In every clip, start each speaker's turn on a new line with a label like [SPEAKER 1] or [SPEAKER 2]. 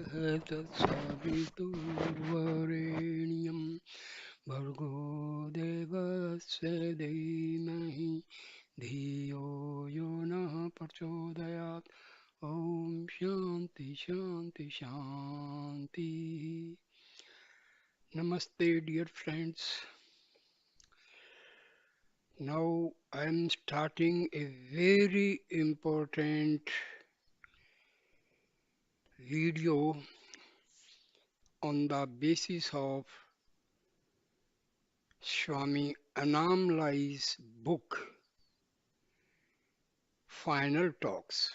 [SPEAKER 1] तत्सवितुर्वरेण्यं भर्गो देवस्य धीमहि धियो यो नः प्रचोदयात्. Om Shanti Shanti Shanti. Namaste, dear friends. Now I am starting a very important video on the basis of Swami Annamalai's book, Final Talks.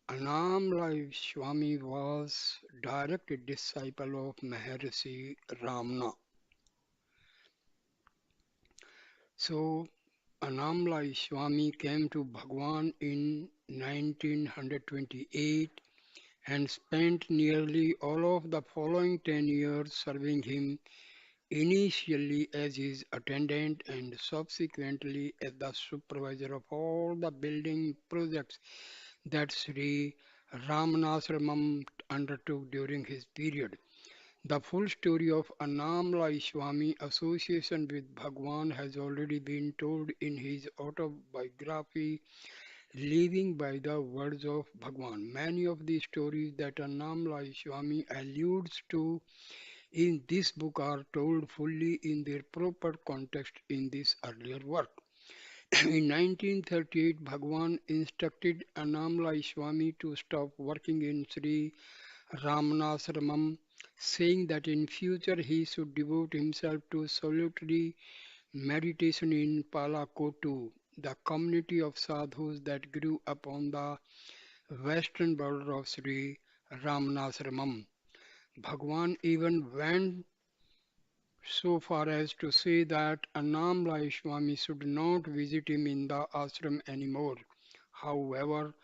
[SPEAKER 1] Annamalai Swami was direct disciple of Maharshi Ramana. So Annamalai Swami came to Bhagwan in 1928 and spent nearly all of the following 10 years serving him, initially as his attendant and subsequently as the supervisor of all the building projects that Sri Ramanasramam undertook during his period. The full story of Annamalai Swami association with Bhagwan has already been told in his autobiography, Living by the Words of Bhagwan. Many of the stories that Annamalai Swami alludes to in this book are told fully in their proper context in this earlier work. In 1938, Bhagwan instructed Annamalai Swami to stop working in Sri Ramanasramam, saying that in future he should devote himself to solitary meditation in Palakotu, the community of sadhus that grew up on the western border of Sri Ramanasramam. Bhagwan even went so far as to say that Annamalai Swami should not visit him in the ashram anymore. However,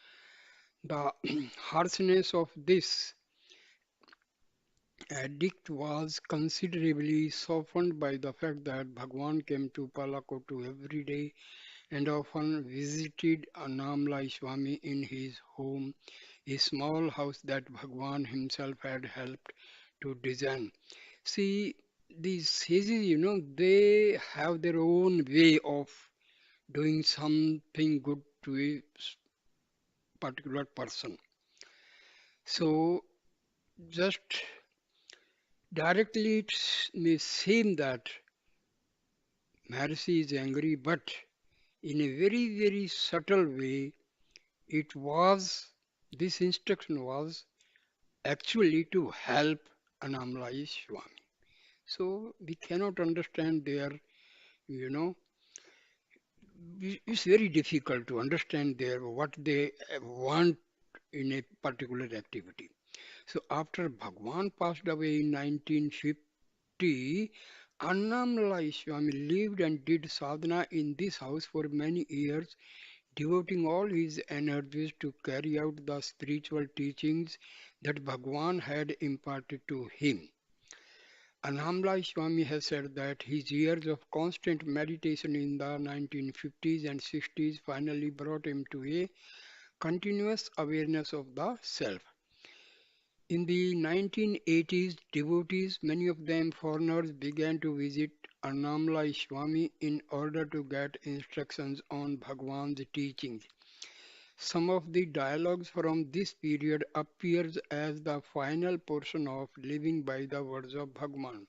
[SPEAKER 1] the harshness of this edict was considerably softened by the fact that Bhagwan came to Palakotu every day and often visited Annamalai Swami in his home, a small house that Bhagwan himself had helped to design. See, these sages, they have their own way of doing something good to a particular person. So, just directly it may seem that Maharshi is angry, but in a very, very subtle way, it was, this instruction was actually to help Annamalai Swami. So we cannot understand their, you know, it's very difficult to understand their what they want in a particular activity. So after Bhagwan passed away in 1950, Annamalai Swami lived and did sadhana in this house for many years, devoting all his energies to carry out the spiritual teachings that Bhagwan had imparted to him. Annamalai Swami has said that his years of constant meditation in the 1950s and 60s finally brought him to a continuous awareness of the self. In the 1980s, devotees, many of them foreigners, began to visit Annamalai Swami in order to get instructions on Bhagwan's teachings. Some of the dialogues from this period appears as the final portion of Living by the Words of Bhagwan.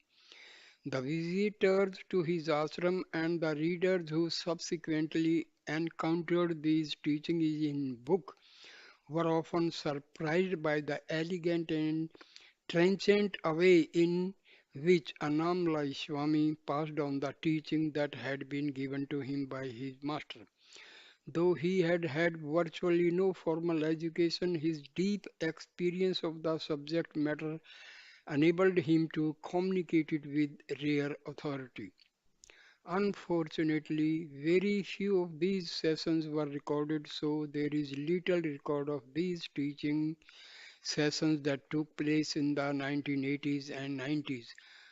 [SPEAKER 1] The visitors to his ashram and the readers who subsequently encountered these teachings in book were often surprised by the elegant and trenchant way in which Annamalai Swami passed on the teaching that had been given to him by his master. Though he had had virtually no formal education, his deep experience of the subject matter enabled him to communicate it with rare authority. Unfortunately, very few of these sessions were recorded, so there is little record of these teaching sessions that took place in the 1980s and 90s.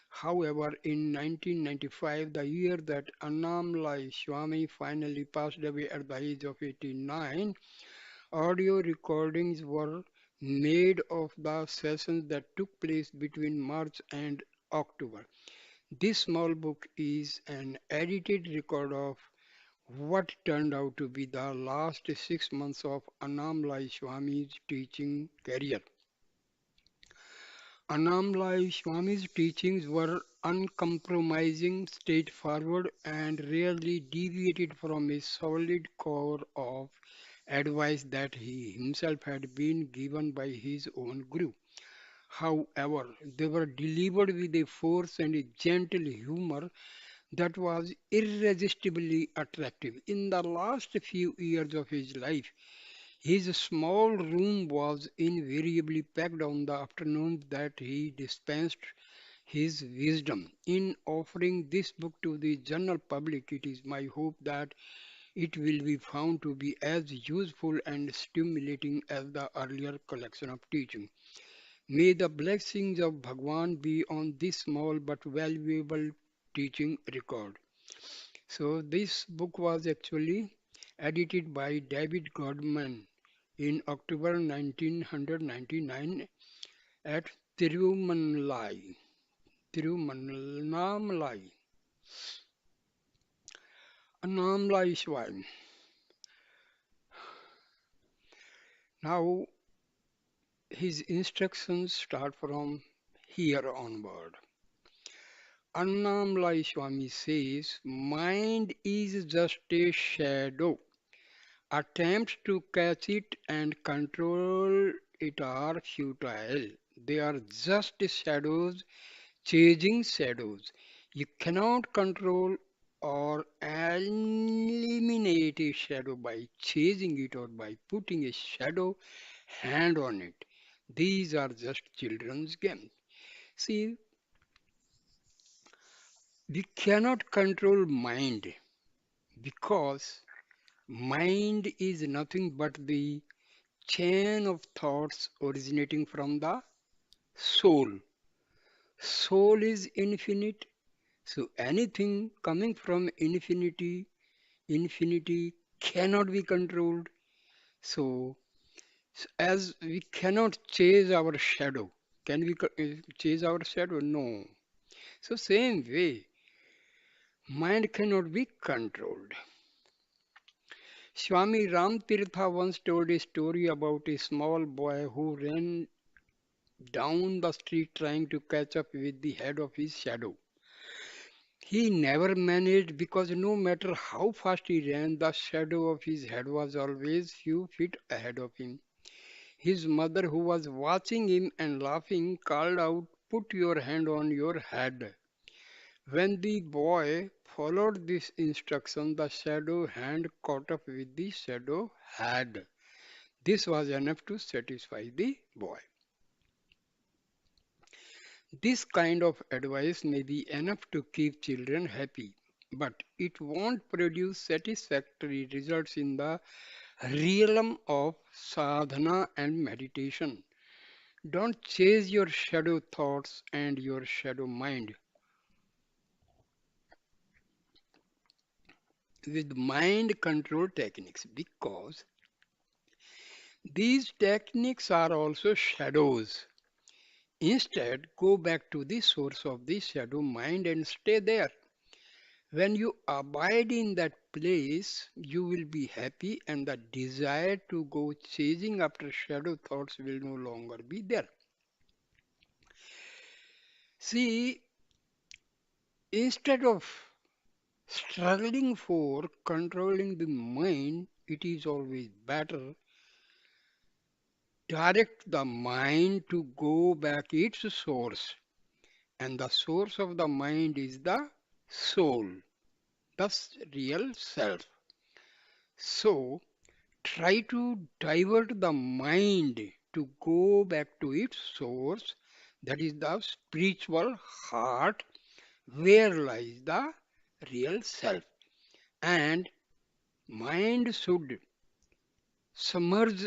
[SPEAKER 1] However, in 1995, the year that Annamalai Swami finally passed away at the age of 89, audio recordings were made of the sessions that took place between March and October. This small book is an edited record of what turned out to be the last 6 months of Annamalai Swami's teaching career. Annamalai Swami's teachings were uncompromising, straightforward, and rarely deviated from a solid core of advice that he himself had been given by his own guru. However, they were delivered with a force and a gentle humor that was irresistibly attractive. In the last few years of his life, his small room was invariably packed on the afternoons that he dispensed his wisdom. In offering this book to the general public, it is my hope that it will be found to be as useful and stimulating as the earlier collection of teaching. May the blessings of Bhagwan be on this small but valuable teaching record. So this book was actually edited by David Godman in October 1999 at Tirumanalai. Tirumannamalai. Annamalai Swami. Now his instructions start from here onward. Annamalai Swami says, mind is just a shadow. Attempts to catch it and control it are futile. They are just shadows chasing shadows. You cannot control or eliminate a shadow by chasing it or by putting a shadow hand on it. These are just children's games. See, we cannot control mind because mind is nothing but the chain of thoughts originating from the soul. Soul is infinite, so anything coming from infinity cannot be controlled. So, as we cannot chase our shadow, can we chase our shadow? No. So, same way, mind cannot be controlled. Swami Ramtirtha once told a story about a small boy who ran down the street trying to catch up with the head of his shadow. He never managed because no matter how fast he ran, the shadow of his head was always few feet ahead of him. His mother, who was watching him and laughing, called out, "Put your hand on your head." When the boy followed this instruction, the shadow hand caught up with the shadow head. This was enough to satisfy the boy. This kind of advice may be enough to keep children happy, but it won't produce satisfactory results in the realm of sadhana and meditation. Don't chase your shadow thoughts and your shadow mind with mind control techniques because these techniques are also shadows. Instead, go back to the source of the shadow mind and stay there. When you abide in that place, you will be happy, and the desire to go chasing after shadow thoughts will no longer be there. See, instead of struggling for controlling the mind, it is always better direct the mind to go back its source. And the source of the mind is the soul, the real self. So, try to divert the mind to go back to its source, that is the spiritual heart, where lies the real self. And mind should submerge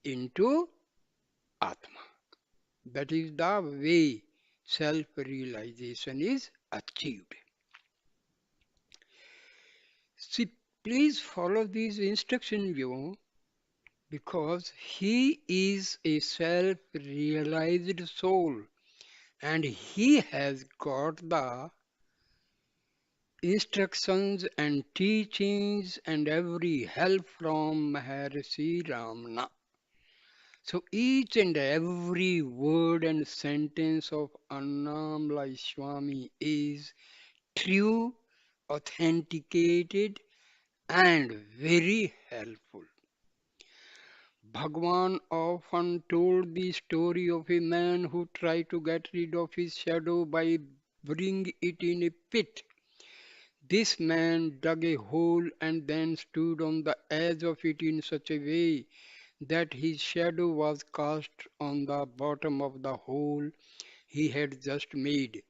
[SPEAKER 1] into Atma. That is the way self realization is achieved. See, please follow these instructions, because he is a self realized soul and he has got the instructions and teachings and every help from Maharshi Ramana. So each and every word and sentence of Annamalai Swami is true, authenticated, and very helpful. Bhagwan often told the story of a man who tried to get rid of his shadow by burying it in a pit. This man dug a hole and then stood on the edge of it in such a way that his shadow was cast on the bottom of the hole he had just made.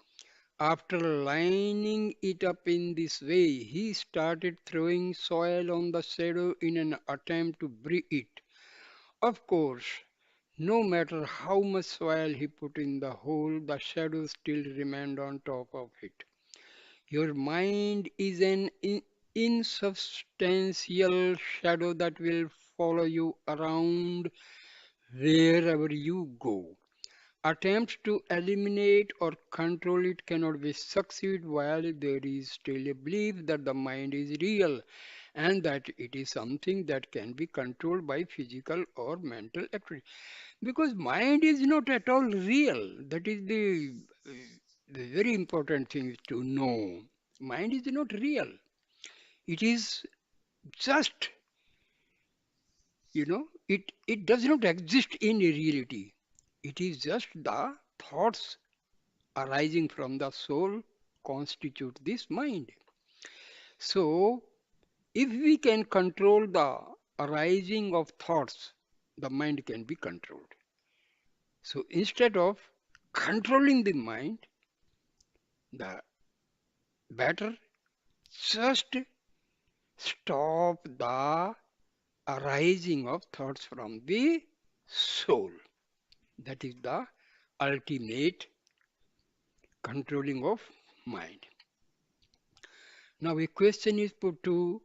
[SPEAKER 1] After lining it up in this way, he started throwing soil on the shadow in an attempt to bury it. Of course, no matter how much soil he put in the hole, the shadow still remained on top of it. Your mind is an insubstantial shadow that will follow you around wherever you go. Attempts to eliminate or control it cannot be succeed while there is still a belief that the mind is real and that it is something that can be controlled by physical or mental activity. Because mind is not at all real. That is the very important thing to know. Mind is not real. It is just, it does not exist in reality. It is just the thoughts arising from the soul constitute this mind. So, if we can control the arising of thoughts, the mind can be controlled. So, instead of controlling the mind, the better just stop the arising of thoughts from the soul. That is the ultimate controlling of mind. Now, a question is put to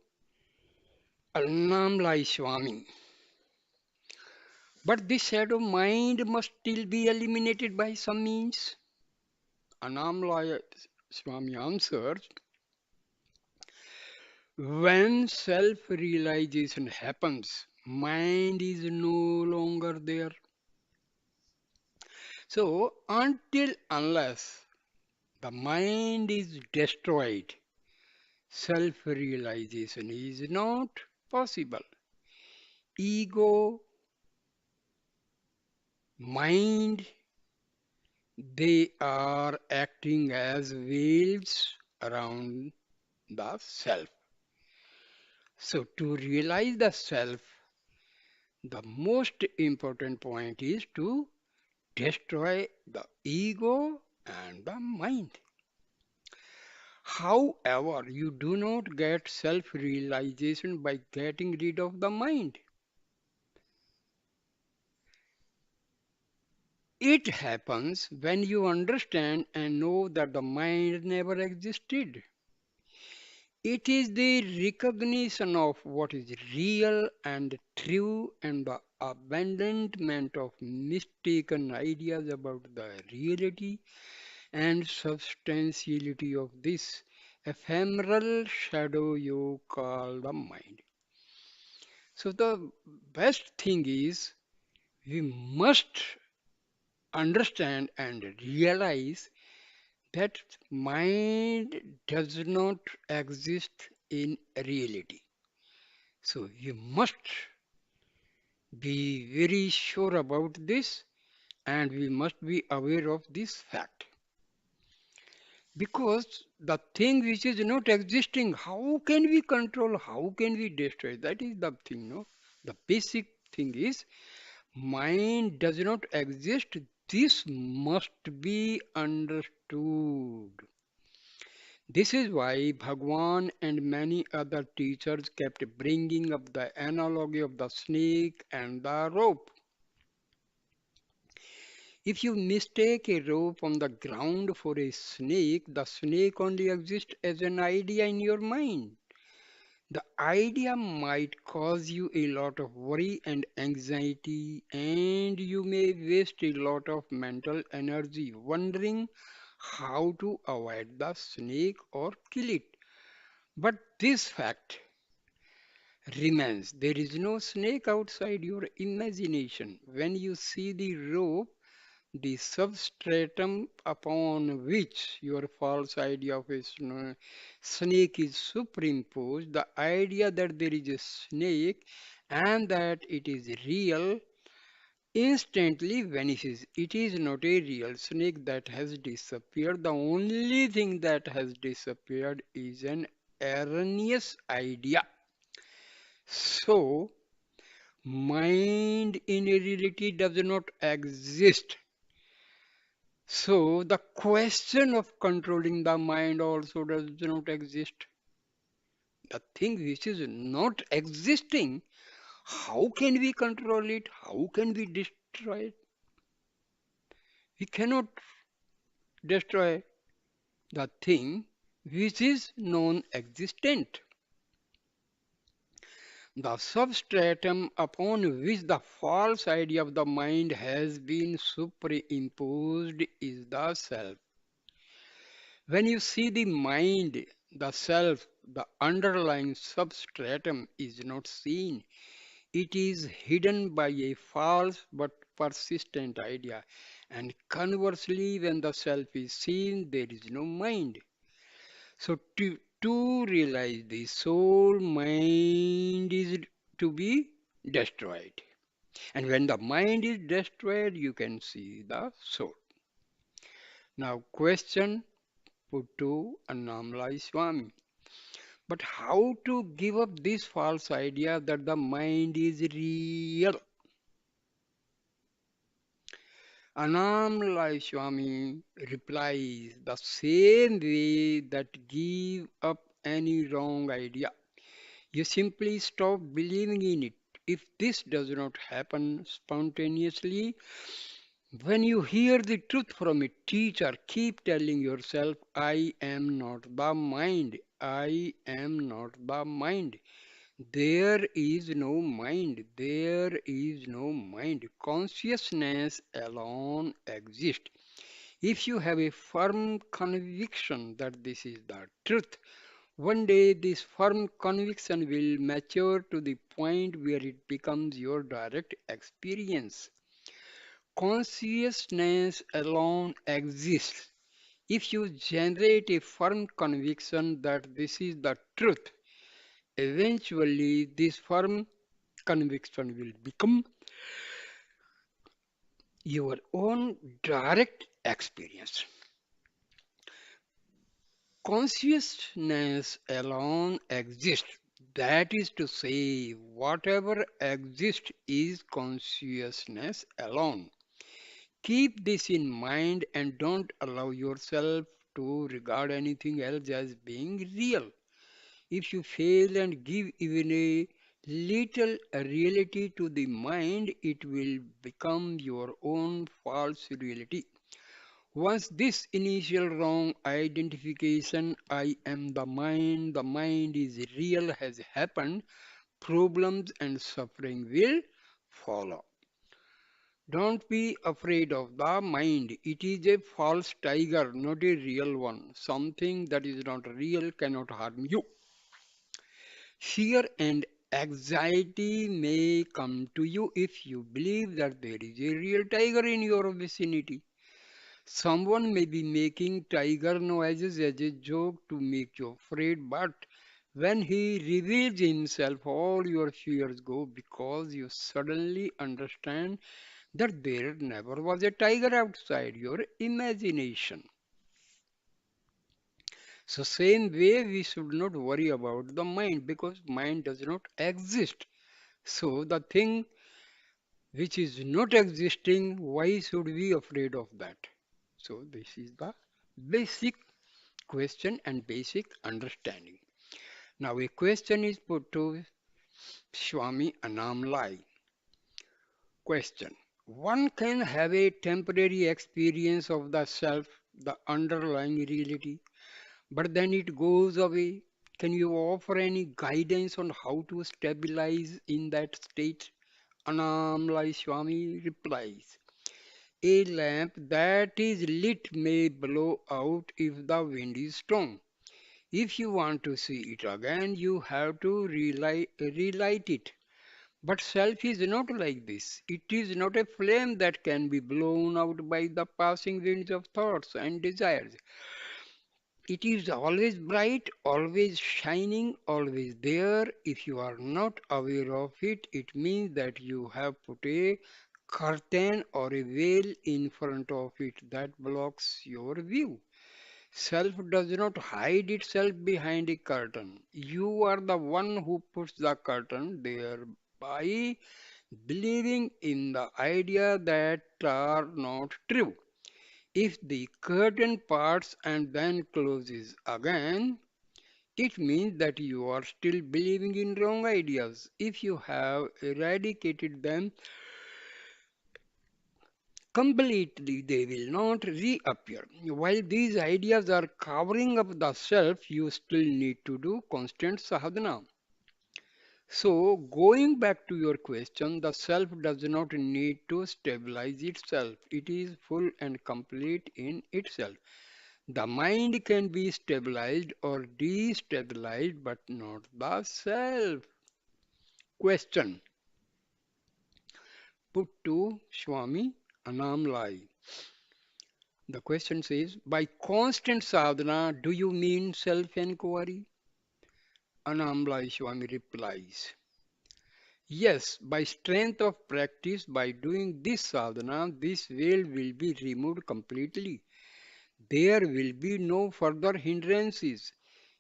[SPEAKER 1] Annamalai Swami. But this shadow mind must still be eliminated by some means. Annamalai Swami answers, when self-realization happens, mind is no longer there. So, until unless the mind is destroyed, self-realization is not possible. Ego, mind, they are acting as wheels around the self. So, to realize the self, the most important point is to destroy the ego and the mind. However, you do not get self realization by getting rid of the mind. It happens when you understand and know that the mind never existed. It is the recognition of what is real and true and the abandonment of mistaken ideas about the reality and substantiality of this ephemeral shadow you call the mind. So, the best thing is we must understand and realize that mind does not exist in reality. So you must be very sure about this and we must be aware of this fact. Because the thing which is not existing, how can we control, how can we destroy? That is the thing, no? The basic thing is mind does not exist. This must be understood. This is why Bhagwan and many other teachers kept bringing up the analogy of the snake and the rope. If you mistake a rope on the ground for a snake, the snake only exists as an idea in your mind. The idea might cause you a lot of worry and anxiety, and you may waste a lot of mental energy wondering how to avoid the snake or kill it. But this fact remains: there is no snake outside your imagination. When you see the rope, the substratum upon which your false idea of a snake is superimposed, the idea that there is a snake and that it is real, instantly vanishes. It is not a real snake that has disappeared. The only thing that has disappeared is an erroneous idea. So, mind in reality does not exist. So the question of controlling the mind also does not exist. The thing which is not existing, how can we control it? How can we destroy it? We cannot destroy the thing which is non-existent. The substratum upon which the false idea of the mind has been superimposed is the self. When you see the mind, the self, the underlying substratum is not seen. It is hidden by a false but persistent idea. And conversely, when the self is seen, there is no mind. So, to realize the soul, mind is to be destroyed. And when the mind is destroyed, you can see the soul. Now, question put to Annamalai Swami. But how to give up this false idea that the mind is real? Annamalai Swami replies the same way that give up any wrong idea. You simply stop believing in it. If this does not happen spontaneously, when you hear the truth from a teacher, keep telling yourself, I am not the mind. I am not the mind. There is no mind. There is no mind. Consciousness alone exists. If you have a firm conviction that this is the truth, one day this firm conviction will mature to the point where it becomes your direct experience. Consciousness alone exists. If you generate a firm conviction that this is the truth, eventually this firm conviction will become your own direct experience. Consciousness alone exists. That is to say, whatever exists is consciousness alone. Keep this in mind and don't allow yourself to regard anything else as being real. If you fail and give even a little reality to the mind, it will become your own false reality. Once this initial wrong identification, I am the mind is real, has happened, problems and suffering will follow. Don't be afraid of the mind. It is a false tiger, not a real one. Something that is not real cannot harm you. Fear and anxiety may come to you if you believe that there is a real tiger in your vicinity. Someone may be making tiger noises as a joke to make you afraid, but when he reveals himself, all your fears go because you suddenly understand that there never was a tiger outside your imagination. So same way we should not worry about the mind because mind does not exist. So the thing which is not existing, why should we afraid of that? So this is the basic question and basic understanding. Now a question is put to Swami Annamalai. Question. One can have a temporary experience of the self, the underlying reality, but then it goes away. Can you offer any guidance on how to stabilize in that state? Annamalai Swami replies, a lamp that is lit may blow out if the wind is strong. If you want to see it again, you have to relight it. But self is not like this. It is not a flame that can be blown out by the passing winds of thoughts and desires. It is always bright, always shining, always there. If you are not aware of it, it means that you have put a curtain or a veil in front of it that blocks your view. Self does not hide itself behind a curtain. You are the one who puts the curtain there by believing in the idea that are not true. If the curtain parts and then closes again, it means that you are still believing in wrong ideas. If you have eradicated them completely, they will not reappear. While these ideas are covering up the self, you still need to do constant sadhana. So, going back to your question, the self does not need to stabilize itself. It is full and complete in itself. The mind can be stabilized or destabilized, but not the self. Question put to Swami Annamalai. The question says, by constant sadhana, do you mean self-inquiry? Annamalai Swami replies, yes, by strength of practice, by doing this sadhana, this veil will be removed completely. There will be no further hindrances.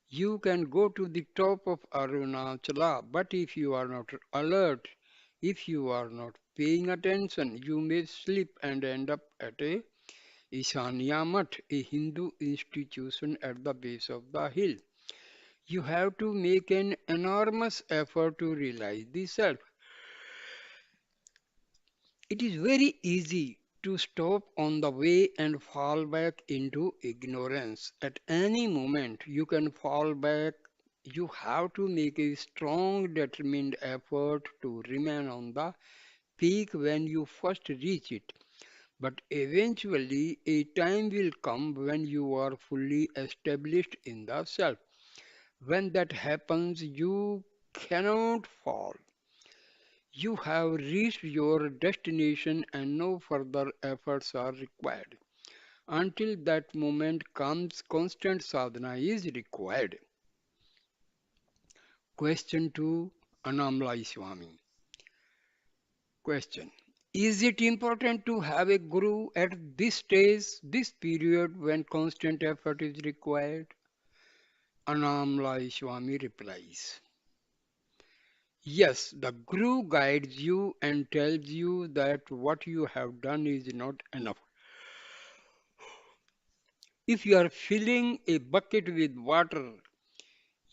[SPEAKER 1] You can go to the top of Arunachala, but if you are not alert, if you are not paying attention, you may slip and end up at a Ishanya Math, a Hindu institution at the base of the hill. You have to make an enormous effort to realize the self. It is very easy to stop on the way and fall back into ignorance. At any moment, you can fall back. You have to make a strong, determined effort to remain on the peak when you first reach it. But eventually, a time will come when you are fully established in the self. When that happens, you cannot fall. You have reached your destination and no further efforts are required. Until that moment comes, constant sadhana is required. Question to Annamalai Swami. Question. Is it important to have a guru at this stage, this period when constant effort is required? Annamalai Swami replies. Yes, the guru guides you and tells you that what you have done is not enough. If you are filling a bucket with water,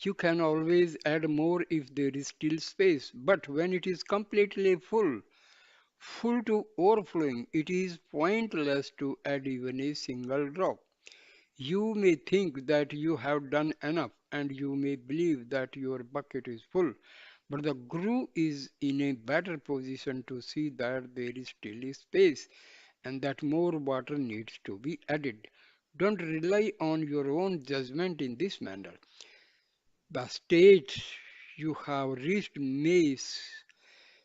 [SPEAKER 1] you can always add more if there is still space. But when it is completely full, full to overflowing, it is pointless to add even a single drop. You may think that you have done enough and you may believe that your bucket is full, but the Guru is in a better position to see that there is still a space and that more water needs to be added. Don't rely on your own judgment in this manner. The state you have reached may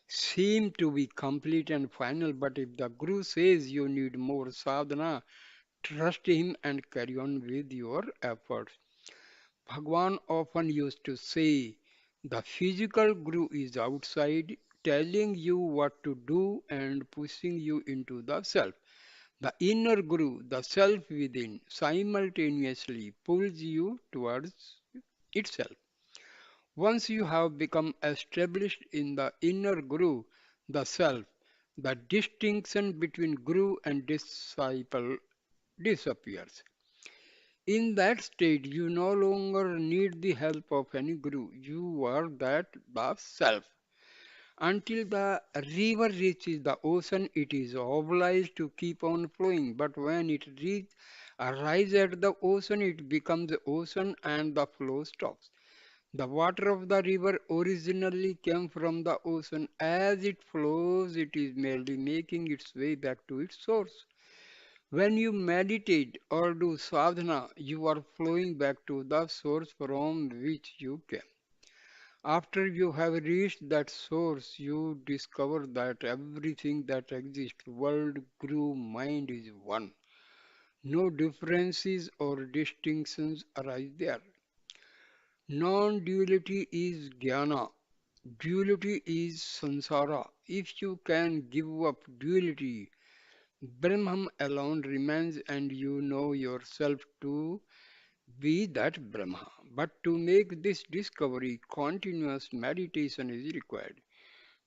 [SPEAKER 1] seem to be complete and final, but if the Guru says you need more sadhana, trust him and carry on with your efforts. Bhagwan often used to say, the physical Guru is outside, telling you what to do and pushing you into the self. The inner Guru, the self within, simultaneously pulls you towards itself. Once you have become established in the inner Guru, the self, the distinction between Guru and disciple disappears. In that state, you no longer need the help of any Guru. You are that the self. Until the river reaches the ocean, it is obliged to keep on flowing. But when arrives at the ocean, it becomes the ocean and the flow stops. The water of the river originally came from the ocean. As it flows, it is merely making its way back to its source. When you meditate or do sadhana, you are flowing back to the source from which you came. After you have reached that source, you discover that everything that exists, world, grew, mind is one. No differences or distinctions arise there. Non-duality is jnana. Duality is samsara. If you can give up duality, Brahman alone remains and you know yourself to be that Brahma. But to make this discovery, continuous meditation is required.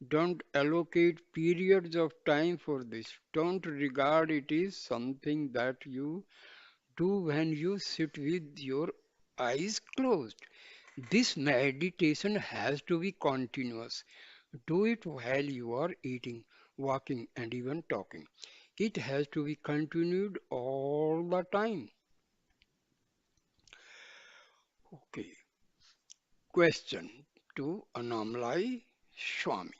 [SPEAKER 1] Don't allocate periods of time for this. Don't regard it as something that you do when you sit with your eyes closed. This meditation has to be continuous. Do it while you are eating, walking, and even talking. It has to be continued all the time. Okay. Question to Annamalai Swami.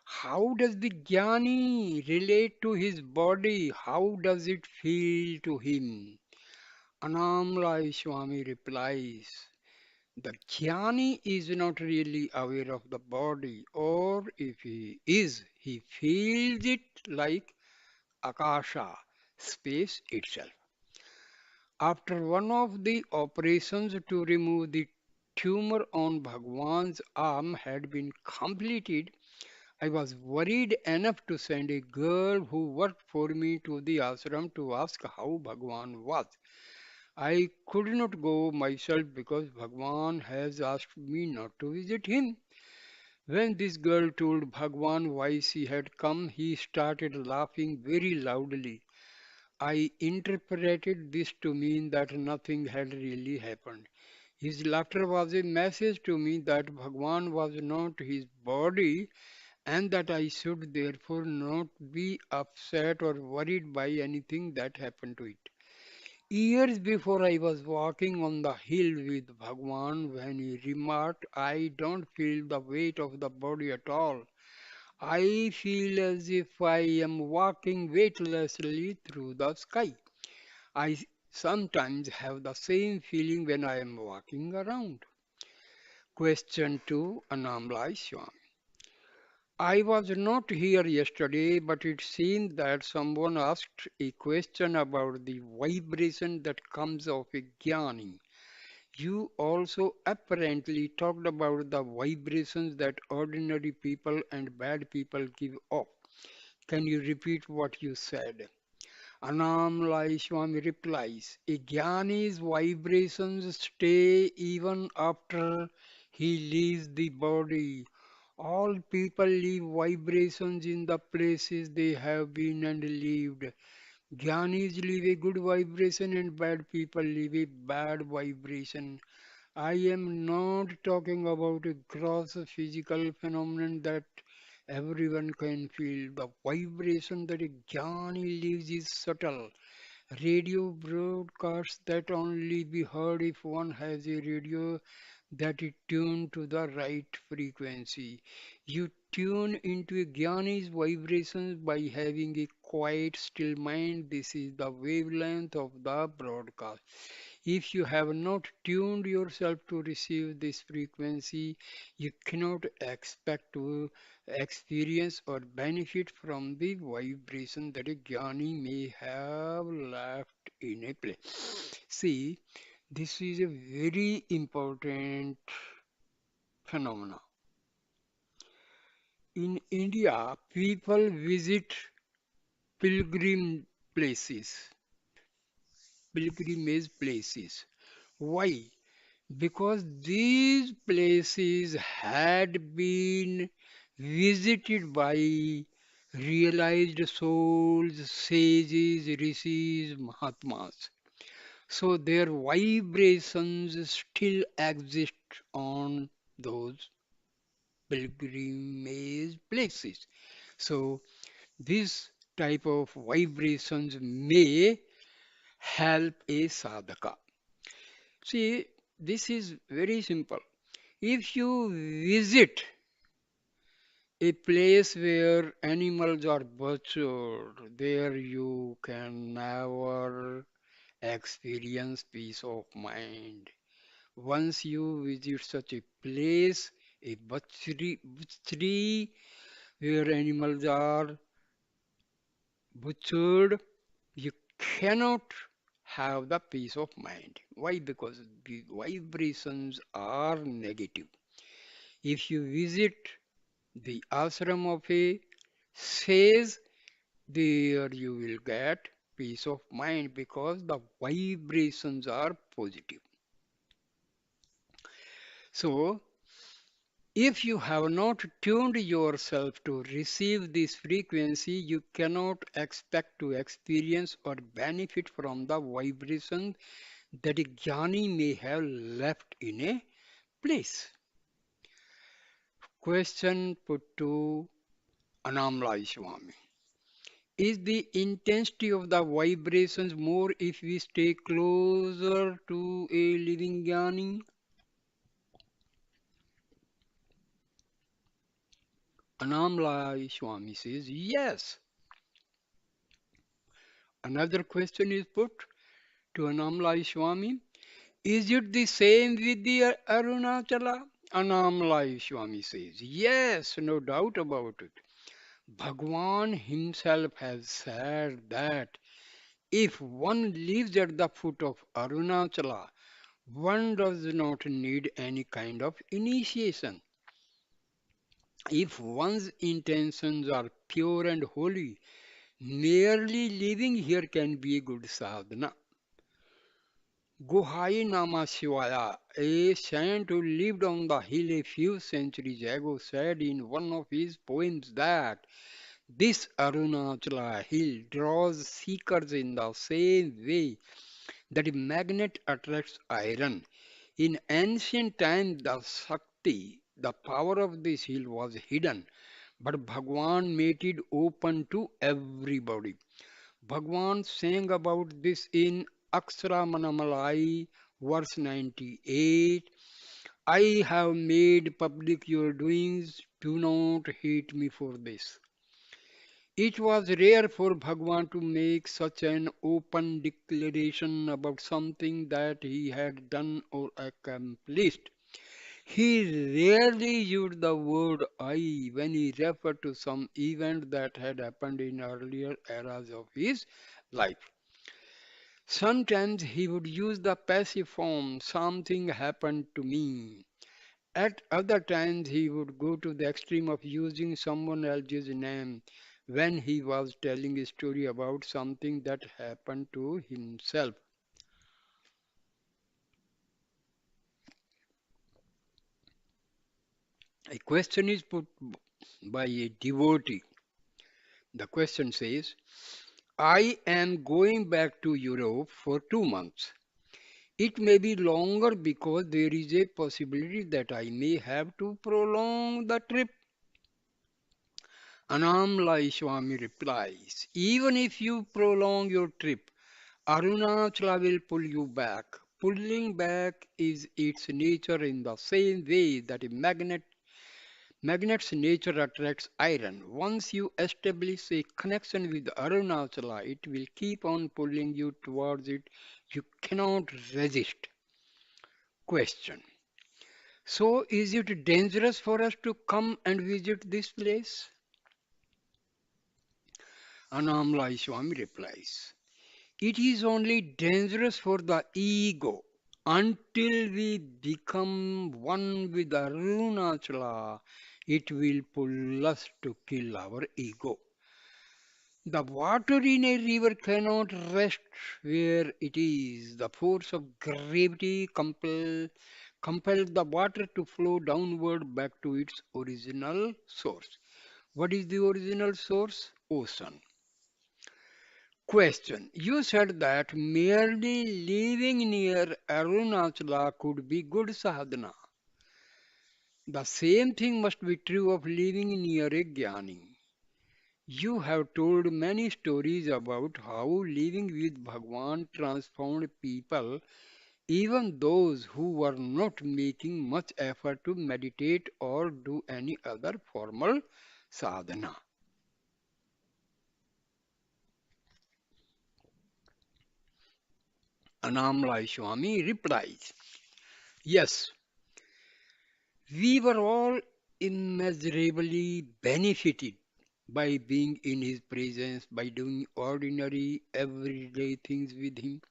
[SPEAKER 1] How does the jnani relate to his body? How does it feel to him? Annamalai Swami replies, the jnani is not really aware of the body, or if he is, he feels it like akasha, space itself. After one of the operations to remove the tumor on Bhagwan's arm had been completed, I was worried enough to send a girl who worked for me to the ashram to ask how Bhagwan was. I could not go myself because Bhagwan has asked me not to visit him. When this girl told Bhagwan why she had come, he started laughing very loudly. I interpreted this to mean that nothing had really happened. His laughter was a message to me that Bhagwan was not his body and that I should therefore not be upset or worried by anything that happened to it. Years before I was walking on the hill with Bhagwan when he remarked, I don't feel the weight of the body at all. I feel as if I am walking weightlessly through the sky. I sometimes have the same feeling when I am walking around. Question to Annamalai Swami. I was not here yesterday, but it seemed that someone asked a question about the vibration that comes of a jnani. You also apparently talked about the vibrations that ordinary people and bad people give off. Can you repeat what you said? Annamalai Swami replies, a jnani's vibrations stay even after he leaves the body. All people leave vibrations in the places they have been and lived. Jnanis leave a good vibration and bad people leave a bad vibration. I am not talking about a gross physical phenomenon that everyone can feel. The vibration that a jnani leaves is subtle. Radio broadcasts that only be heard if one has a radio that is tuned to the right frequency. You tune into a jnani's vibrations by having a quiet, still mind. This is the wavelength of the broadcast. If you have not tuned yourself to receive this frequency, you cannot expect to experience or benefit from the vibration that a jnani may have left in a place. See, this is a very important phenomena. In India, people visit pilgrim places, pilgrimage places. Why? Because these places had been visited by realized souls, sages, rishis, mahatmas. So their vibrations still exist on those pilgrimage places. So this type of vibrations may help a sadhaka. See, this is very simple. If you visit a place where animals are butchered, there you can never experience peace of mind. Once you visit such a place, a butchery where animals are butchered, you cannot have the peace of mind. Why? Because the vibrations are negative. If you visit the ashram of a sage, there you will get peace of mind because the vibrations are positive. So, if you have not tuned yourself to receive this frequency, you cannot expect to experience or benefit from the vibration that a jnani may have left in a place. Question put to Annamalai Swami. Is the intensity of the vibrations more if we stay closer to a living jnani? Annamalai Swami says yes. Another question is put to Annamalai Swami. Is it the same with the Arunachala? Annamalai Swami says yes, no doubt about it. Bhagwan himself has said that if one lives at the foot of Arunachala, one does not need any kind of initiation. If one's intentions are pure and holy, merely living here can be a good sadhana. Guhai Nama Shivaya, a saint who lived on the hill a few centuries ago, said in one of his poems that this Arunachala hill draws seekers in the same way that a magnet attracts iron. In ancient times, the Shakti, the power of this hill was hidden, but Bhagwan made it open to everybody. Bhagwan sang about this in Annamalai, verse 98. I have made public your doings, do not hate me for this. It was rare for Bhagwan to make such an open declaration about something that he had done or accomplished. He rarely used the word I when he referred to some event that had happened in earlier eras of his life. Sometimes he would use the passive form, something happened to me. At other times, he would go to the extreme of using someone else's name when he was telling a story about something that happened to himself. A question is put by a devotee. The question says, I am going back to Europe for 2 months. It may be longer because there is a possibility that I may have to prolong the trip. Annamalai Swami replies, even if you prolong your trip, Arunachala will pull you back. Pulling back is its nature in the same way that a magnet's nature attracts iron. Once you establish a connection with Arunachala, it will keep on pulling you towards it. You cannot resist. Question. So, is it dangerous for us to come and visit this place? Annamalai Swami replies, it is only dangerous for the ego. Until we become one with Arunachala, it will pull us to kill our ego. The water in a river cannot rest where it is. The force of gravity compels the water to flow downward back to its original source. What is the original source? Ocean. Question. You said that merely living near Arunachala could be good sadhana. The same thing must be true of living near a jnani. You have told many stories about how living with Bhagwan transformed people even those who were not making much effort to meditate or do any other formal sadhana. Annamalai Swami replies, yes, we were all immeasurably benefited by being in his presence, by doing ordinary, everyday things with him.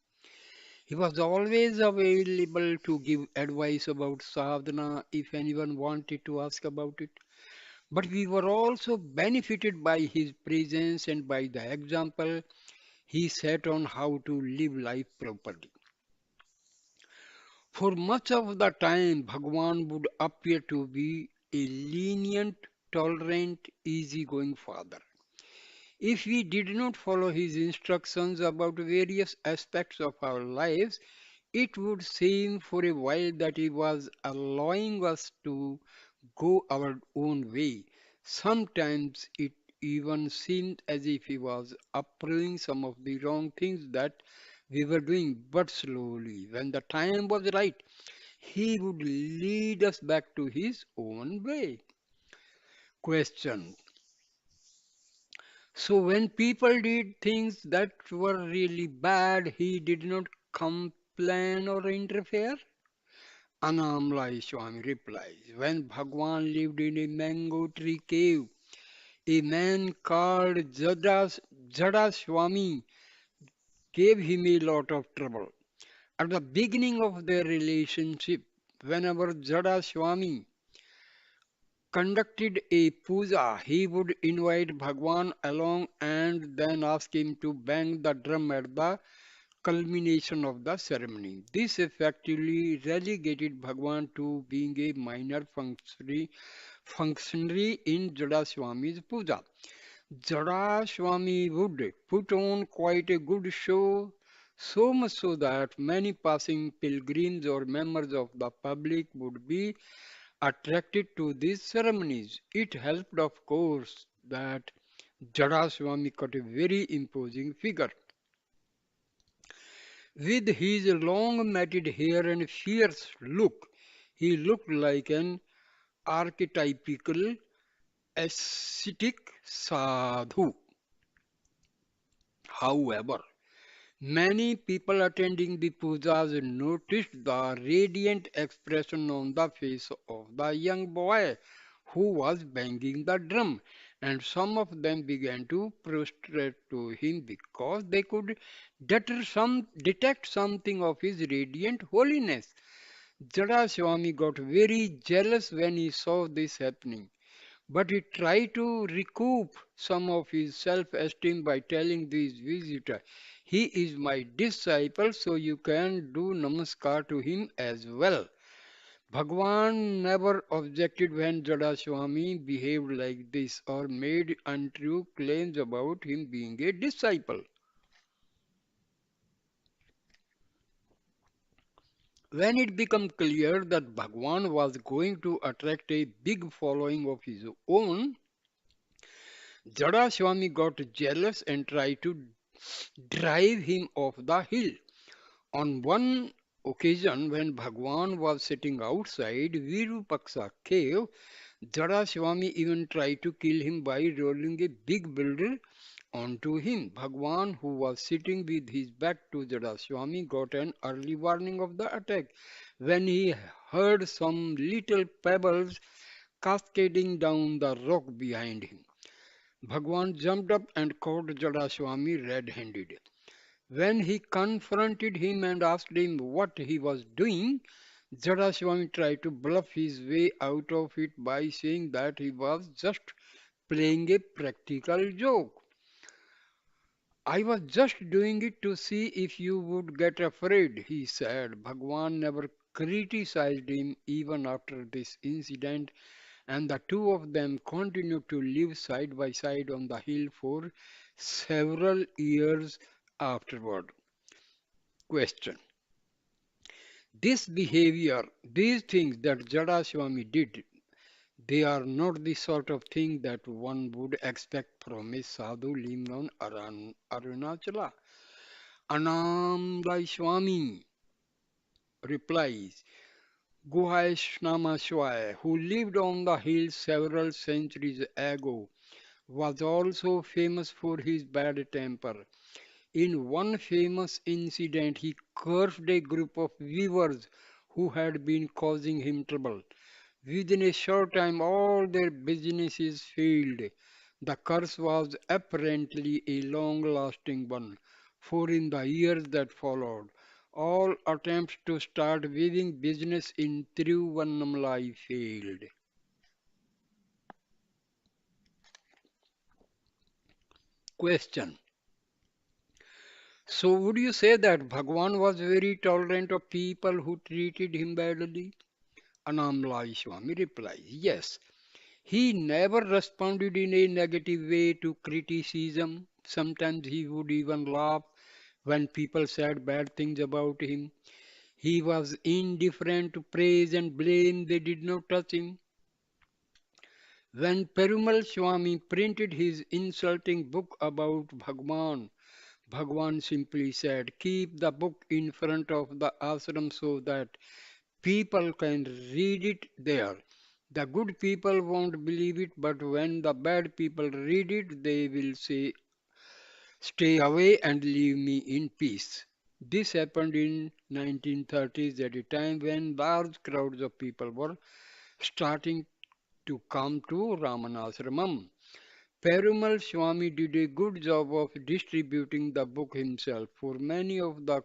[SPEAKER 1] He was always available to give advice about sadhana if anyone wanted to ask about it. But we were also benefited by his presence and by the example he set on how to live life properly. For much of the time, Bhagwan would appear to be a lenient, tolerant, easygoing father. If we did not follow his instructions about various aspects of our lives, it would seem for a while that he was allowing us to go our own way. Sometimes it even seemed as if he was approving some of the wrong things that we were doing, but slowly, when the time was right, he would lead us back to his own way. Question. So when people did things that were really bad, he did not complain or interfere? Annamalai Swami replies, when Bhagwan lived in a mango tree cave, a man called Jada Swami gave him a lot of trouble. At the beginning of their relationship, whenever Jada Swami conducted a puja, he would invite Bhagwan along and then ask him to bang the drum at the culmination of the ceremony. This effectively relegated Bhagwan to being a minor functionary in Jada Swami's puja. Jada Swami would put on quite a good show, so much so that many passing pilgrims or members of the public would be attracted to these ceremonies. It helped, of course, that Jada Swami got a very imposing figure. With his long matted hair and fierce look, he looked like an archetypical ascetic sadhu. However, many people attending the pujas noticed the radiant expression on the face of the young boy who was banging the drum, and some of them began to prostrate to him because they could detect something of his radiant holiness. Jada Swami got very jealous when he saw this happening. But he tried to recoup some of his self-esteem by telling this visitor, he is my disciple, so you can do namaskar to him as well. Bhagwan never objected when Jada Swami behaved like this or made untrue claims about him being a disciple. When it became clear that Bhagwan was going to attract a big following of his own, Jada Swami got jealous and tried to drive him off the hill. On one occasion, when Bhagwan was sitting outside Virupaksa cave, Jada Swami even tried to kill him by rolling a big boulder onto him. Bhagwan, who was sitting with his back to Jada Swami, got an early warning of the attack when he heard some little pebbles cascading down the rock behind him. Bhagwan jumped up and caught Jadaswami red-handed. When he confronted him and asked him what he was doing, Jadaswami tried to bluff his way out of it by saying that he was just playing a practical joke. I was just doing it to see if you would get afraid, he said. Bhagwan never criticized him even after this incident, and the two of them continued to live side by side on the hill for several years afterward. Question. This behavior, these things that Jada Swami did, they are not the sort of thing that one would expect from a sadhu living on Arunachala. Annamalai Swami. replies, Guhaishnamashwai, who lived on the hill several centuries ago, was also famous for his bad temper. In one famous incident, he cursed a group of weavers who had been causing him trouble. Within a short time, all their businesses failed. The curse was apparently a long lasting one, for in the years that followed, all attempts to start weaving business in Tiruvannamalai failed. Question. So, would you say that Bhagwan was very tolerant of people who treated him badly? Annamalai Swami replies, yes. He never responded in a negative way to criticism. Sometimes he would even laugh when people said bad things about him. He was indifferent to praise and blame, they did not touch him. When Perumal Swami printed his insulting book about Bhagwan, Bhagwan simply said, keep the book in front of the ashram so that people can read it there. The good people won't believe it, but when the bad people read it, they will say, stay away and leave me in peace. This happened in 1930s at a time when large crowds of people were starting to come to Ramanasramam. Perumal Swami did a good job of distributing the book himself, for many of the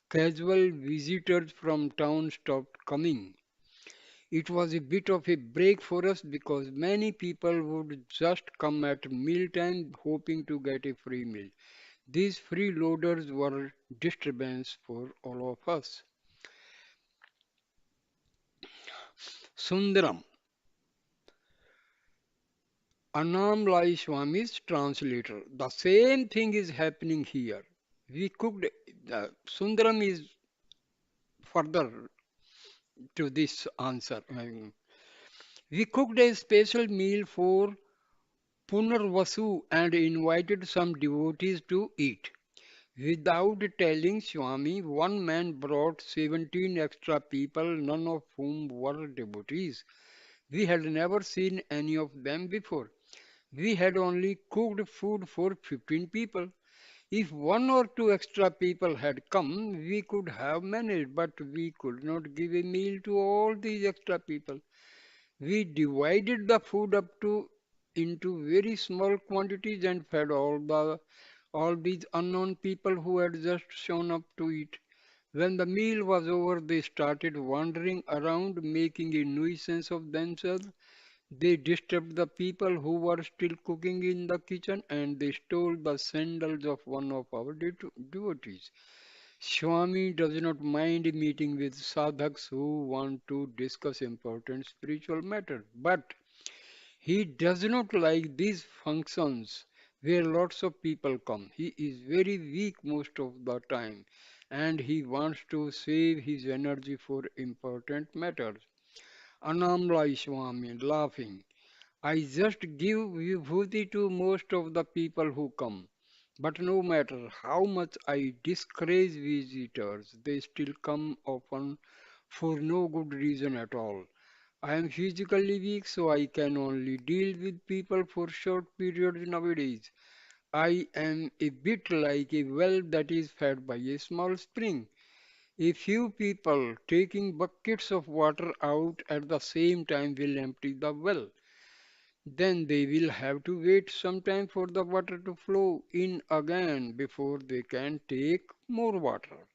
[SPEAKER 1] casual visitors from town stopped coming. It was a bit of a break for us because many people would just come at mealtime hoping to get a free meal. These freeloaders were disturbance for all of us. Sundaram, Annamalai Swami's translator. The same thing is happening here. We cooked, Sundaram is further to this answer. We cooked a special meal for Punarvasu and invited some devotees to eat. Without telling Swami, one man brought 17 extra people, none of whom were devotees. We had never seen any of them before. We had only cooked food for 15 people. If one or two extra people had come, we could have managed, but we could not give a meal to all these extra people. We divided the food up to into very small quantities and fed all these unknown people who had just shown up to eat. When the meal was over, they started wandering around, making a nuisance of themselves. They disturbed the people who were still cooking in the kitchen and they stole the sandals of one of our devotees. Swami does not mind meeting with sadhaks who want to discuss important spiritual matters, but he does not like these functions where lots of people come. He is very weak most of the time and he wants to save his energy for important matters. Annamalai Swami laughing. I just give vibhuti to most of the people who come. But no matter how much I discourage visitors, they still come often for no good reason at all. I am physically weak, so I can only deal with people for short periods nowadays. I am a bit like a well that is fed by a small spring. A few people taking buckets of water out at the same time will empty the well. Then they will have to wait some time for the water to flow in again before they can take more water.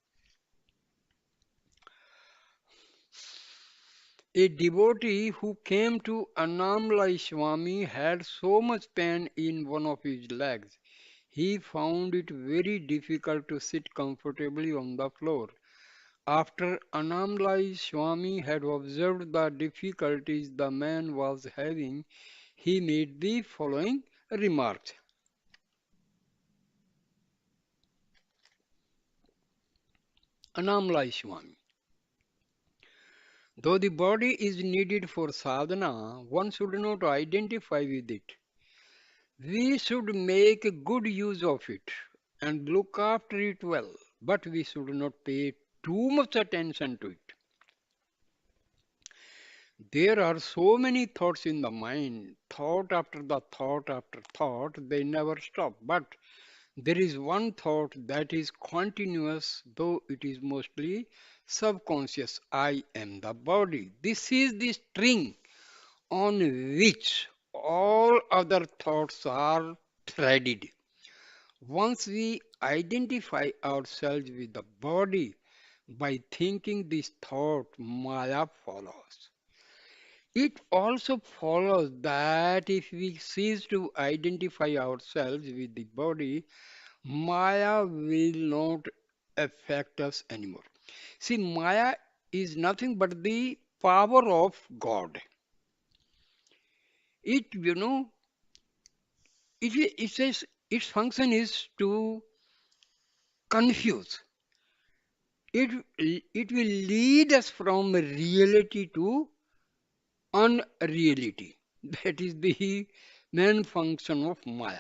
[SPEAKER 1] A devotee who came to Annamalai Swami had so much pain in one of his legs. He found it very difficult to sit comfortably on the floor. After Annamalai Swami had observed the difficulties the man was having, he made the following remarks. Annamalai Swami. Though the body is needed for sadhana, one should not identify with it. We should make good use of it and look after it well, but we should not pay too much attention to it. There are so many thoughts in the mind, thought after the thought after thought, they never stop. But there is one thought that is continuous, though it is mostly subconscious. I am the body. This is the string on which all other thoughts are threaded. Once we identify ourselves with the body by thinking this thought, Maya follows. It also follows that if we cease to identify ourselves with the body, Maya will not affect us anymore. See, Maya is nothing but the power of God. It, it says its function is to confuse. It will lead us from reality to unreality. That is the main function of Maya.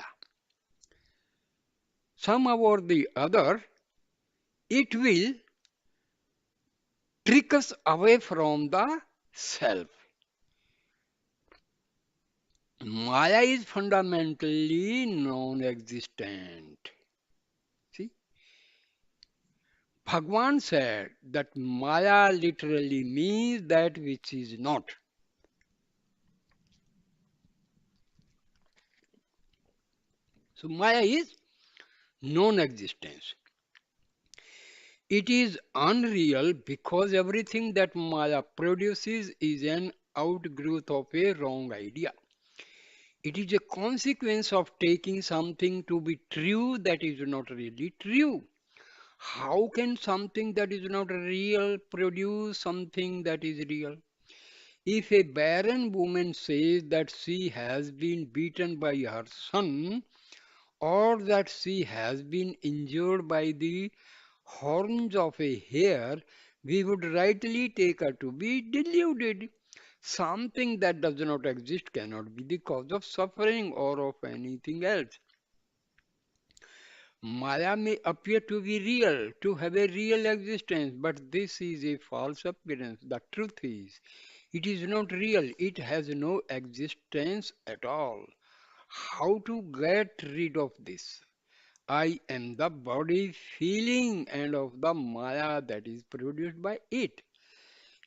[SPEAKER 1] Somehow or the other, it will trick us away from the self. Maya is fundamentally non-existent. See, Bhagwan said that Maya literally means that which is not. So Maya is non-existence. It is unreal because everything that Maya produces is an outgrowth of a wrong idea. It is a consequence of taking something to be true that is not really true. How can something that is not real produce something that is real? If a barren woman says that she has been beaten by her son, or that she has been injured by the horns of a hare, we would rightly take her to be deluded. Something that does not exist cannot be the cause of suffering or of anything else. Maya may appear to be real, to have a real existence, but this is a false appearance. The truth is, it is not real, it has no existence at all. How to get rid of this? I am the body feeling and of the Maya that is produced by it.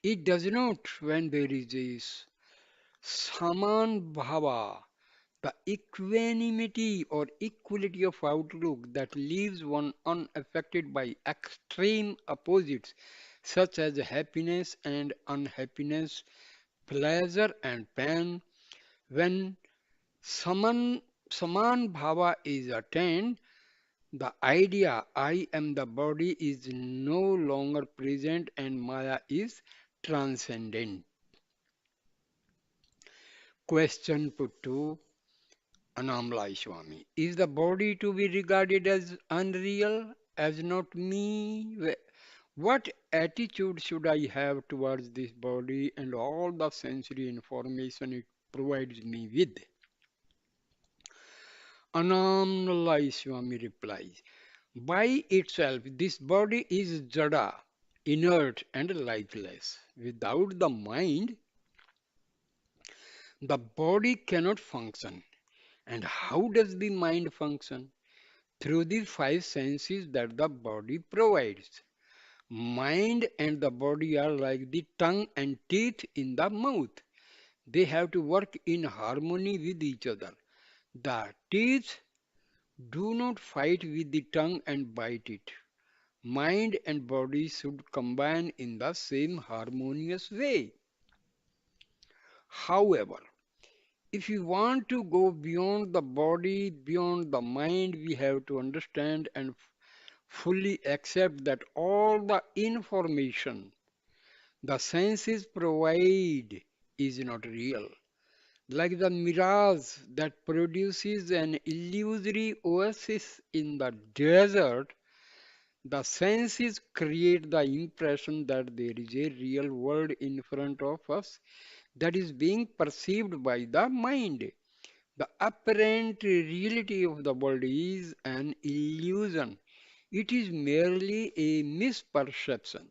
[SPEAKER 1] It does not when there is this Saman Bhava, the equanimity or equality of outlook that leaves one unaffected by extreme opposites such as happiness and unhappiness, pleasure and pain. When Saman, Saman Bhava is attained, the idea I am the body is no longer present and Maya is transcendent. Question put to Annamalai Swami. Is the body to be regarded as unreal, as not me? What attitude should I have towards this body and all the sensory information it provides me with? Annamalai Swami replies, by itself, this body is jada, inert and lifeless. Without the mind, the body cannot function. And how does the mind function? Through the five senses that the body provides. Mind and the body are like the tongue and teeth in the mouth. They have to work in harmony with each other. The teeth do not fight with the tongue and bite it. Mind and body should combine in the same harmonious way. However, if we want to go beyond the body, beyond the mind, we have to understand and fully accept that all the information the senses provide is not real. Like the mirage that produces an illusory oasis in the desert, the senses create the impression that there is a real world in front of us that is being perceived by the mind. The apparent reality of the world is an illusion. It is merely a misperception.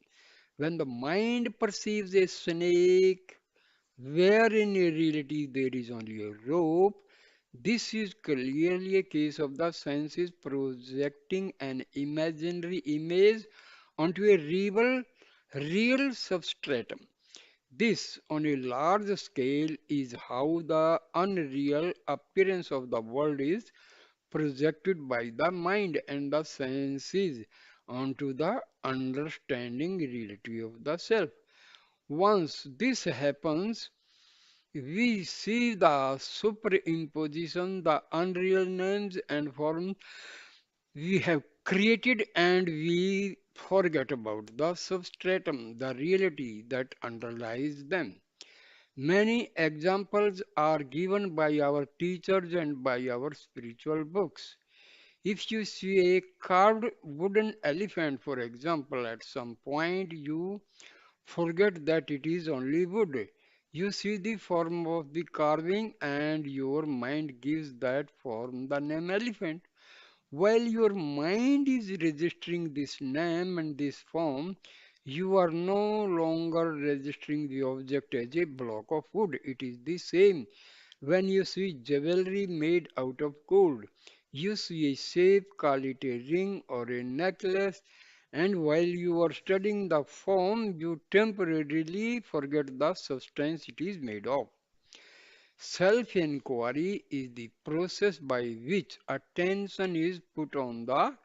[SPEAKER 1] When the mind perceives a snake where in reality there is only a rope, this is clearly a case of the senses projecting an imaginary image onto a real substratum. This, on a large scale, is how the unreal appearance of the world is projected by the mind and the senses onto the understanding reality of the self. Once this happens, we see the superimposition, the unreal names and forms we have created, and we forget about the substratum, the reality that underlies them. Many examples are given by our teachers and by our spiritual books. If you see a carved wooden elephant, for example, at some point you forget that it is only wood. You see the form of the carving and your mind gives that form the name elephant. While your mind is registering this name and this form, you are no longer registering the object as a block of wood. It is the same when you see jewelry made out of gold. You see a shape, call it a ring or a necklace, and while you are studying the form, you temporarily forget the substance it is made of. Self inquiry is the process by which attention is put on the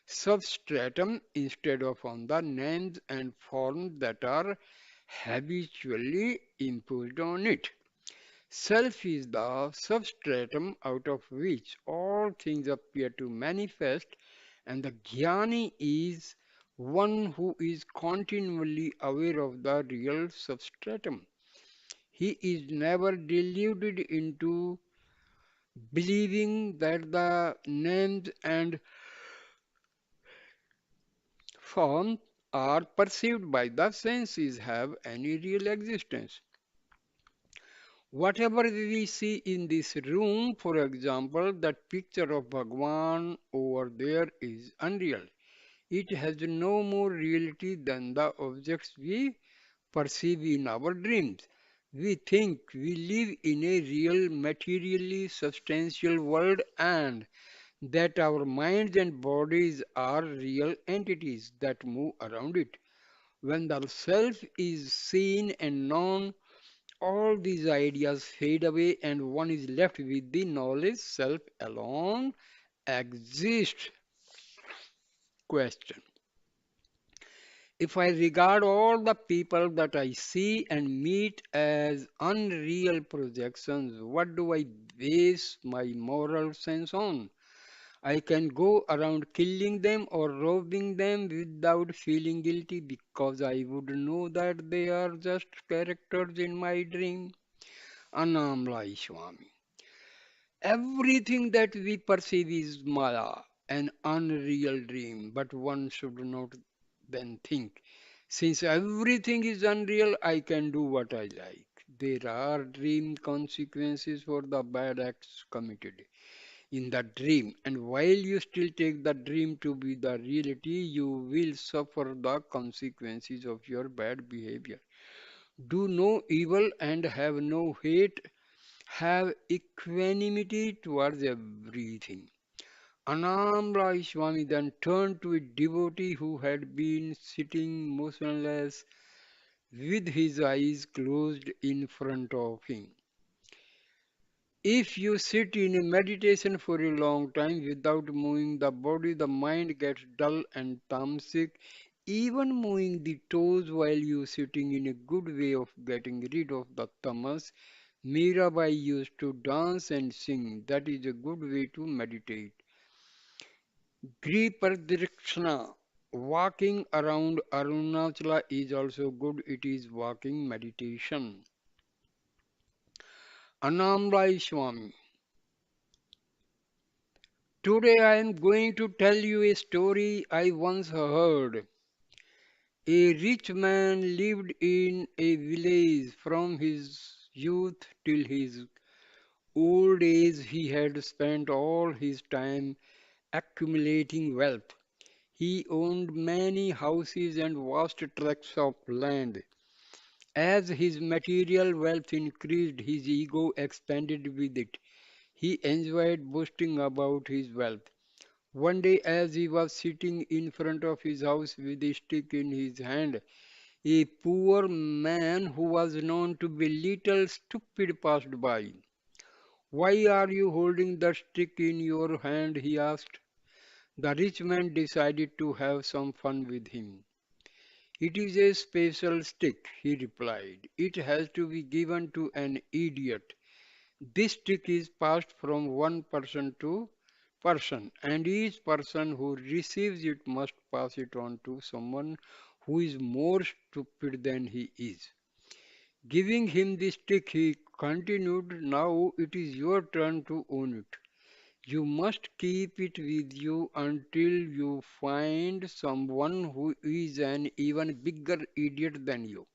[SPEAKER 1] substratum instead of on the names and forms that are habitually imposed on it. Self is the substratum out of which all things appear to manifest, and the jnani is one who is continually aware of the real substratum. He is never deluded into believing that the names and forms are perceived by the senses have any real existence. Whatever we see in this room, for example, that picture of Bhagwan over there is unreal. It has no more reality than the objects we perceive in our dreams. We think we live in a real, materially substantial world and that our minds and bodies are real entities that move around it. When the self is seen and known, all these ideas fade away and one is left with the knowledge self alone exists. Question. If I regard all the people that I see and meet as unreal projections, what do I base my moral sense on? I can go around killing them or robbing them without feeling guilty because I would know that they are just characters in my dream. Annamalai Swami. Everything that we perceive is Maya, an unreal dream, but one should not then think. Since everything is unreal, I can do what I like. There are dream consequences for the bad acts committed in the dream, and while you still take the dream to be the reality, you will suffer the consequences of your bad behavior. Do no evil and have no hate, have equanimity towards everything. Annamalai Swami then turned to a devotee who had been sitting motionless with his eyes closed in front of him. If you sit in a meditation for a long time without moving the body, the mind gets dull and tamasic. Even moving the toes while you sitting in a good way of getting rid of the tamas. Mirabai used to dance and sing. That is a good way to meditate. Gripadrikshana, walking around Arunachala is also good. It is walking meditation. Annamalai Swami. Today I am going to tell you a story I once heard. A rich man lived in a village from his youth till his old age. He had spent all his time accumulating wealth. He owned many houses and vast tracts of land. As his material wealth increased, his ego expanded with it. He enjoyed boasting about his wealth. One day, as he was sitting in front of his house with a stick in his hand, a poor man who was known to be little stupid passed by. Why are you holding the stick in your hand? He asked. The rich man decided to have some fun with him. It is a special stick, he replied. It has to be given to an idiot. This stick is passed from one person to person, and each person who receives it must pass it on to someone who is more stupid than he is. Giving him the stick, he continued, now it is your turn to own it. You must keep it with you until you find someone who is an even bigger idiot than you.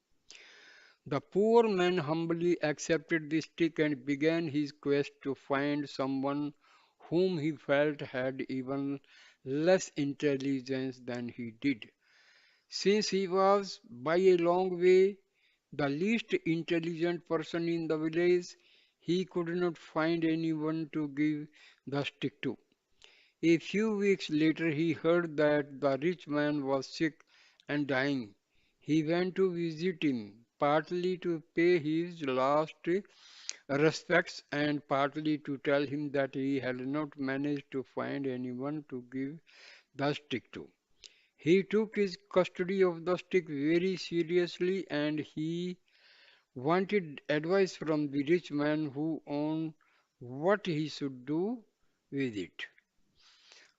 [SPEAKER 1] The poor man humbly accepted the stick and began his quest to find someone whom he felt had even less intelligence than he did. Since he was by a long way the least intelligent person in the village, he could not find anyone to give the stick to. A few weeks later, he heard that the rich man was sick and dying. He went to visit him, partly to pay his last respects and partly to tell him that he had not managed to find anyone to give the stick to. He took his custody of the stick very seriously and he wanted advice from the rich man who on what he should do with it.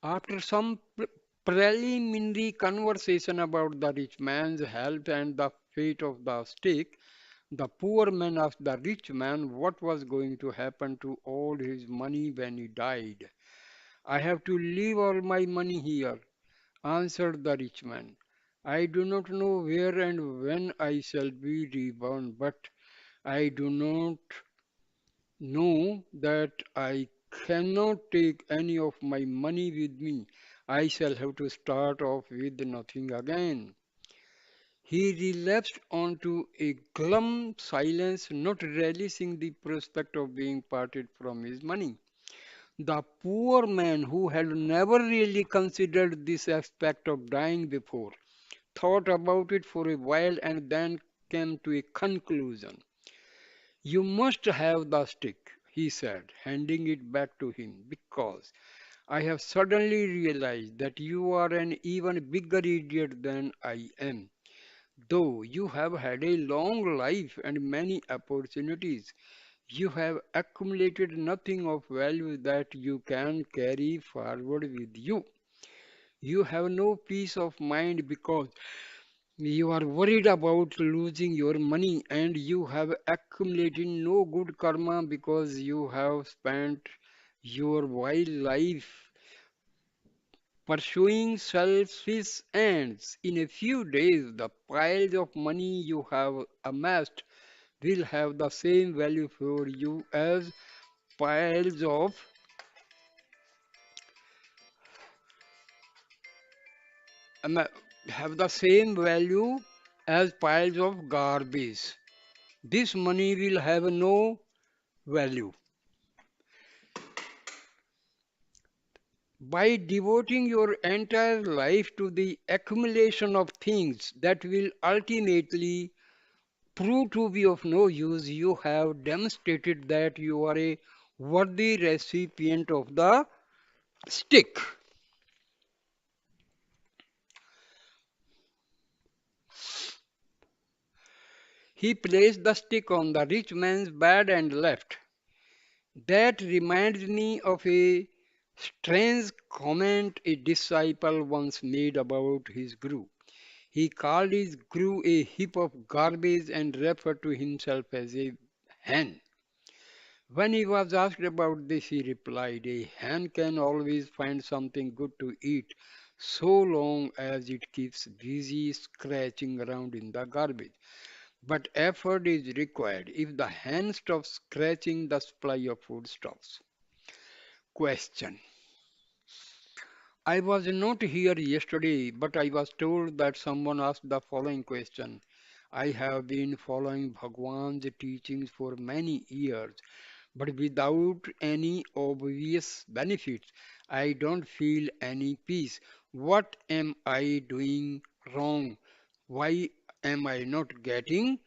[SPEAKER 1] After some preliminary conversation about the rich man's health and the fate of the stick, the poor man asked the rich man what was going to happen to all his money when he died. I have to leave all my money here, answered the rich man. I do not know where and when I shall be reborn, but I do not know that I cannot take any of my money with me. I shall have to start off with nothing again. He relapsed onto a glum silence, not relishing the prospect of being parted from his money. The poor man, who had never really considered this aspect of dying before, thought about it for a while and then came to a conclusion. You must have the stick, he said, handing it back to him, because I have suddenly realized that you are an even bigger idiot than I am. Though you have had a long life and many opportunities, you have accumulated nothing of value that you can carry forward with you. You have no peace of mind because you are worried about losing your money, and you have accumulated no good karma because you have spent your wild life pursuing selfish ends. In a few days, the piles of money you have amassed will have the same value for you as piles of ama- have the same value as piles of garbage. This money will have no value. By devoting your entire life to the accumulation of things that will ultimately prove to be of no use, you have demonstrated that you are a worthy recipient of the stick. He placed the stick on the rich man's bed and left. That reminds me of a strange comment a disciple once made about his guru. He called his guru a heap of garbage and referred to himself as a hen. When he was asked about this, he replied, a hen can always find something good to eat so long as it keeps busy scratching around in the garbage. But effort is required. If the hen stops scratching, the supply of food stops. Question. I was not here yesterday, but I was told that someone asked the following question. I have been following Bhagwan's teachings for many years, but without any obvious benefits. I don't feel any peace. What am I doing wrong? Why am I not getting